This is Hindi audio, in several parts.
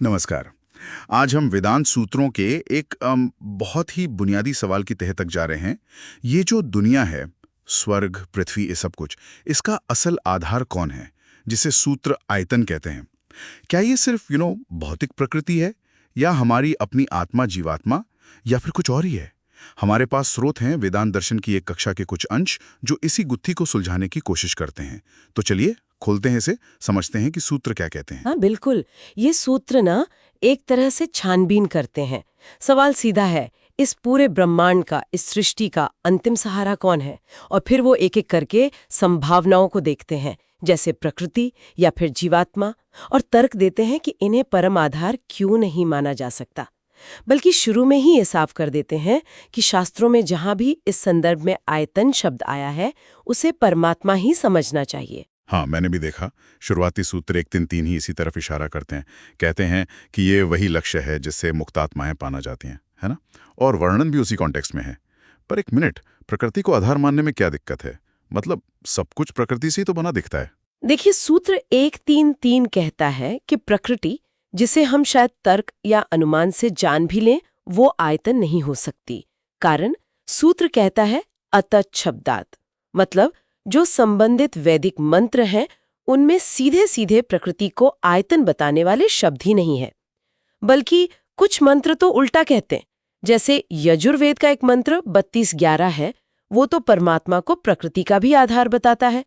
नमस्कार। आज हम वेदांत सूत्रों के एक बहुत ही बुनियादी सवाल की तह तक जा रहे हैं। ये जो दुनिया है, स्वर्ग, पृथ्वी, ये सब कुछ, इसका असल आधार कौन है, जिसे सूत्र आयतन कहते हैं? क्या ये सिर्फ भौतिक प्रकृति है, या हमारी अपनी आत्मा, जीवात्मा, या फिर कुछ और ही है? हमारे पास स्रोत हैं वेदांत दर्शन की एक कक्षा के कुछ अंश जो इसी गुत्थी को सुलझाने की कोशिश करते हैं। तो चलिए खोलते हैं इसे, समझते हैं कि सूत्र क्या कहते हैं। हाँ बिल्कुल, ये सूत्र ना एक तरह से छानबीन करते हैं। सवाल सीधा है, इस पूरे ब्रह्मांड का, इस सृष्टि का अंतिम सहारा कौन है? और फिर वो एक एक करके संभावनाओं को देखते हैं, जैसे प्रकृति या फिर जीवात्मा, और तर्क देते हैं कि इन्हें परम आधार क्यों नहीं माना जा सकता। बल्कि शुरू में ही ये साफ कर देते हैं कि शास्त्रों में जहां भी इस संदर्भ में आयतन शब्द आया है, उसे परमात्मा ही समझना चाहिए। हाँ, मैंने भी देखा। शुरुआती सूत्र 1-3-3 ही इसी तरफ इशारा करते हैं। कहते हैं कि ये वही लक्ष्य है जिससे मुक्तात्माएं पाना जाती हैं, है ना? और वर्णन भी उसी कॉन्टेक्स्ट में है। पर एक मिनट, प्रकृति को आधार मानने में क्या दिक्कत है? मतलब सब कुछ प्रकृति से ही तो बना दिखता है। देखिए, सूत्र 1-3-3 कहता है कि प्रकृति, जिसे हम शायद तर्क या अनुमान से जान भी लें, वो आयतन नहीं हो सकती। कारण सूत्र कहता है अतच शब्दात, मतलब जो संबंधित वैदिक मंत्र हैं उनमें सीधे सीधे प्रकृति को आयतन बताने वाले शब्द ही नहीं है। बल्कि कुछ मंत्र तो उल्टा कहते हैं। जैसे यजुर्वेद का एक मंत्र 32-11 है, वो तो परमात्मा को प्रकृति का भी आधार बताता है।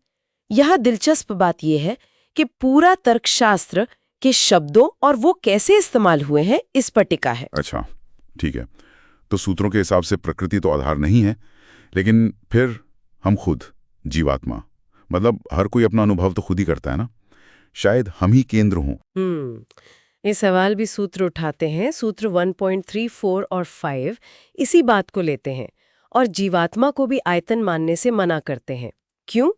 यह दिलचस्प बात यह है कि पूरा तर्कशास्त्र के शब्दों और वो कैसे इस्तेमाल हुए हैं इस पर टिका है। अच्छा, ठीक है। तो सूत्रों के हिसाब से प्रकृति तो आधार नहीं है, लेकिन फिर हम खुद, जीवात्मा, मतलब हर कोई अपना अनुभव तो खुद ही करता है ना? शायद हम ही केंद्र हों। ये सवाल भी सूत्र उठाते हैं। सूत्र 1.34 और 5 इसी बात को लेते हैं और जीवात्मा को भी आयतन मानने से मना करते हैं। क्यों?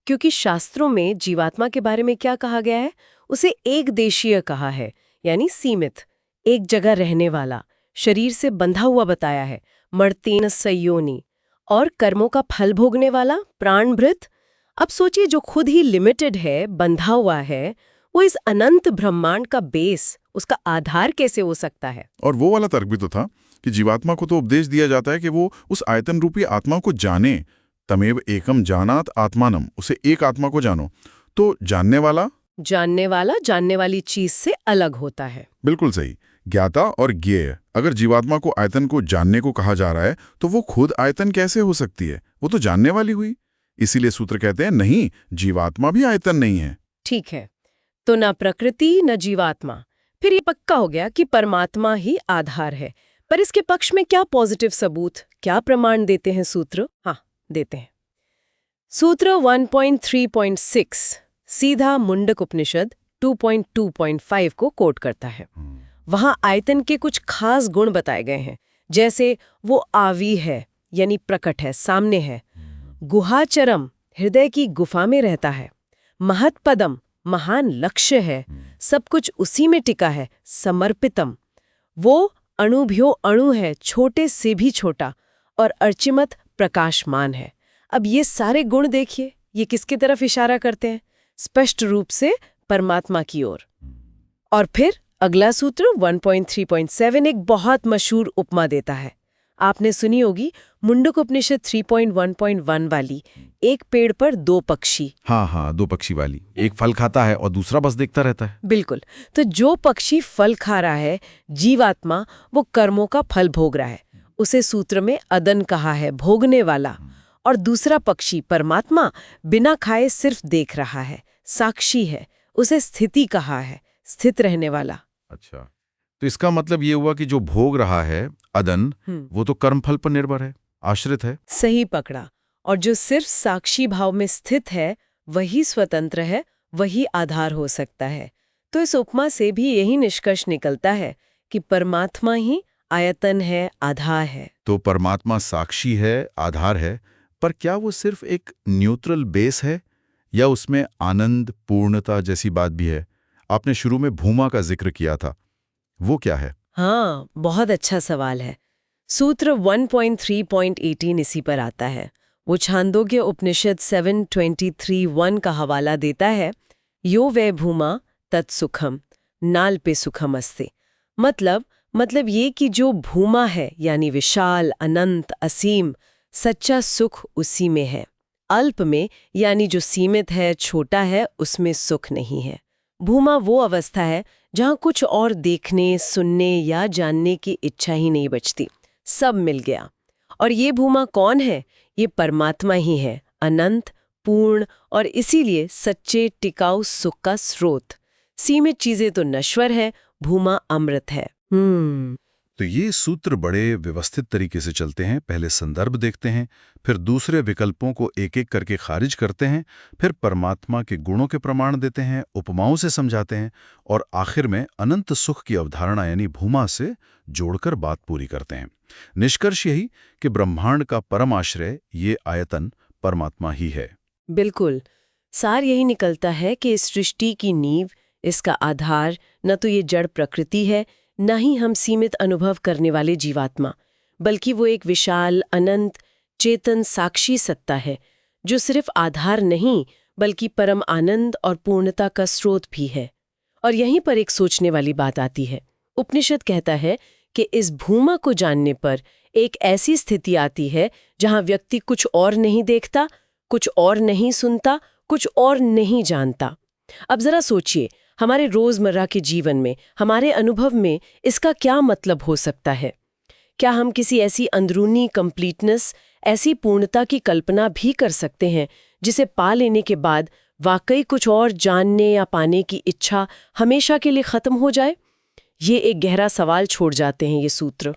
क्योंकि शास्त्रों में जीवात्मा के बारे में क्या कहा गया है? उसे एक देशीय कहा है, यानी सीमित, एक जगह रहने वाला, शरीर से बंधा हुआ बताया है, मर्तेन संयोनी, और कर्मों का फल भोगने वाला, प्राणभृत। अब सोचिए, जो खुद ही लिमिटेड है, बंधा हुआ है, वो इस अनंत ब्रह्मांड का बेस, उसका आधार कैसे हो सकता है? और वो वाला तर्क भी तो था कि जीवात्मा को तो उपदेश दिया जाता है कि वो उस आयतन रूपी आत्मा को जाने। तमेव एकम जानात आत्मानम, उसे एक आत्मा को जानो। तो जानने वाला जानने वाली चीज से अलग होता है। बिल्कुल सही। ज्ञाता और ज्ञेय। अगर जीवात्मा को आयतन को जानने को कहा जा रहा है, तो वो खुद आयतन कैसे हो सकती है? वो तो जानने वाली हुई। इसीलिए सूत्र कहते हैं नहीं, जीवात्मा भी आयतन नहीं है। ठीक है, तो न प्रकृति न जीवात्मा। फिर ये पक्का हो गया कि परमात्मा ही आधार है। पर इसके पक्ष में क्या पॉजिटिव सबूत, क्या प्रमाण देते हैं सूत्र? हाँ, देते हैं। सूत्र 1.3.6 सीधा मुंडक उपनिषद 2.2.5 को कोट करता है। वहां आयतन के कुछ खास गुण बताए गए हैं, जैसे वो आवी है, यानी प्रकट है, सामने है। गुहाचरम, हृदय की गुफा में रहता है। महत्पदम, महान लक्ष्य है, सब कुछ उसी में टिका है। समर्पितम, वो अणुभ्यो अणु है, छोटे से भी छोटा। और अर्चिमत, प्रकाशमान है। अब ये सारे गुण देखिए, ये किसकी तरफ इशारा करते हैं? स्पष्ट रूप से परमात्मा की ओर। और फिर अगला सूत्र 1.3.7 एक बहुत मशहूर उपमा देता है। आपने सुनी होगी, मुंडक उपनिषद 3.1.1 वाली, एक पेड़ पर दो पक्षी। हाँ, दो पक्षी वाली। एक फल खाता है और दूसरा बस देखता रहता है। बिल्कुल। तो जो पक्षी फल खा रहा है, जीवात्मा, वो कर्मों का फल भोग रहा है। उसे सूत्र में अदन कहा है, भोगने वाला। और दूसरा पक्षी परमात्मा बिना खाए सिर्फ देख रहा है, साक्षी है। उसे स्थिति कहा है, स्थित रहने वाला। अच्छा, तो इसका मतलब ये हुआ कि जो भोग रहा है, अदन, वो तो कर्मफल पर निर्भर है, आश्रित है। सही पकड़ा। और जो सिर्फ साक्षी भाव में स्थित है, वही स्वतंत्र है, वही आधार हो सकता है। तो इस उपमा से भी यही निष्कर्ष निकलता है कि परमात्मा ही आयतन है, आधार है। तो परमात्मा साक्षी है, आधार है, पर क्या वो सिर्फ एक न्यूट्रल बेस है, या उसमें आनंद, पूर्णता जैसी बात भी है? आपने शुरू में भूमा का जिक्र किया था, वो क्या है? हाँ, बहुत अच्छा सवाल है। सूत्र 1.3.18 इसी पर आता है। वो छांदोग्य उपनिषद 7.23.1 का हवाला देता है। यो वै भूमा तत्सुखम नाल पे सुखमस्ते। मतलब ये कि जो भूमा है यानी विशाल, अनंत, असीम, सच्चा सुख उसी में है। अल्प में यानी जो सीमित है, छोटा है, उसमें सुख नहीं है। भूमा वो अवस्था है जहाँ कुछ और देखने, सुनने या जानने की इच्छा ही नहीं बचती, सब मिल गया। और ये भूमा कौन है? ये परमात्मा ही है, अनंत, पूर्ण और इसीलिए सच्चे टिकाऊ सुख का स्रोत। सीमित चीजें तो नश्वर है, भूमा अमृत है। तो ये सूत्र बड़े व्यवस्थित तरीके से चलते हैं। पहले संदर्भ देखते हैं, फिर दूसरे विकल्पों को एक एक करके खारिज करते हैं, फिर परमात्मा के गुणों के प्रमाण देते हैं, उपमाओं से समझाते हैं और आखिर में अनंत सुख की अवधारणा यानी भूमा से जोड़कर बात पूरी करते हैं। निष्कर्ष यही कि ब्रह्मांड का परम आश्रय ये आयतन परमात्मा ही है। बिल्कुल, सार यही निकलता है कि इस सृष्टि की नींव, इसका आधार न तो ये जड़ प्रकृति है, न ही हम सीमित अनुभव करने वाले जीवात्मा, बल्कि वो एक विशाल, अनंत, चेतन, साक्षी सत्ता है, जो सिर्फ आधार नहीं बल्कि परम आनंद और पूर्णता का स्रोत भी है। और यहीं पर एक सोचने वाली बात आती है। उपनिषद कहता है कि इस भूमा को जानने पर एक ऐसी स्थिति आती है जहां व्यक्ति कुछ और नहीं देखता, कुछ और नहीं सुनता, कुछ और नहीं जानता। अब जरा सोचिए, हमारे रोजमर्रा के जीवन में, हमारे अनुभव में इसका क्या मतलब हो सकता है? क्या हम किसी ऐसी अंदरूनी कंप्लीटनेस, ऐसी पूर्णता की कल्पना भी कर सकते हैं जिसे पा लेने के बाद वाकई कुछ और जानने या पाने की इच्छा हमेशा के लिए खत्म हो जाए? ये एक गहरा सवाल छोड़ जाते हैं ये सूत्र।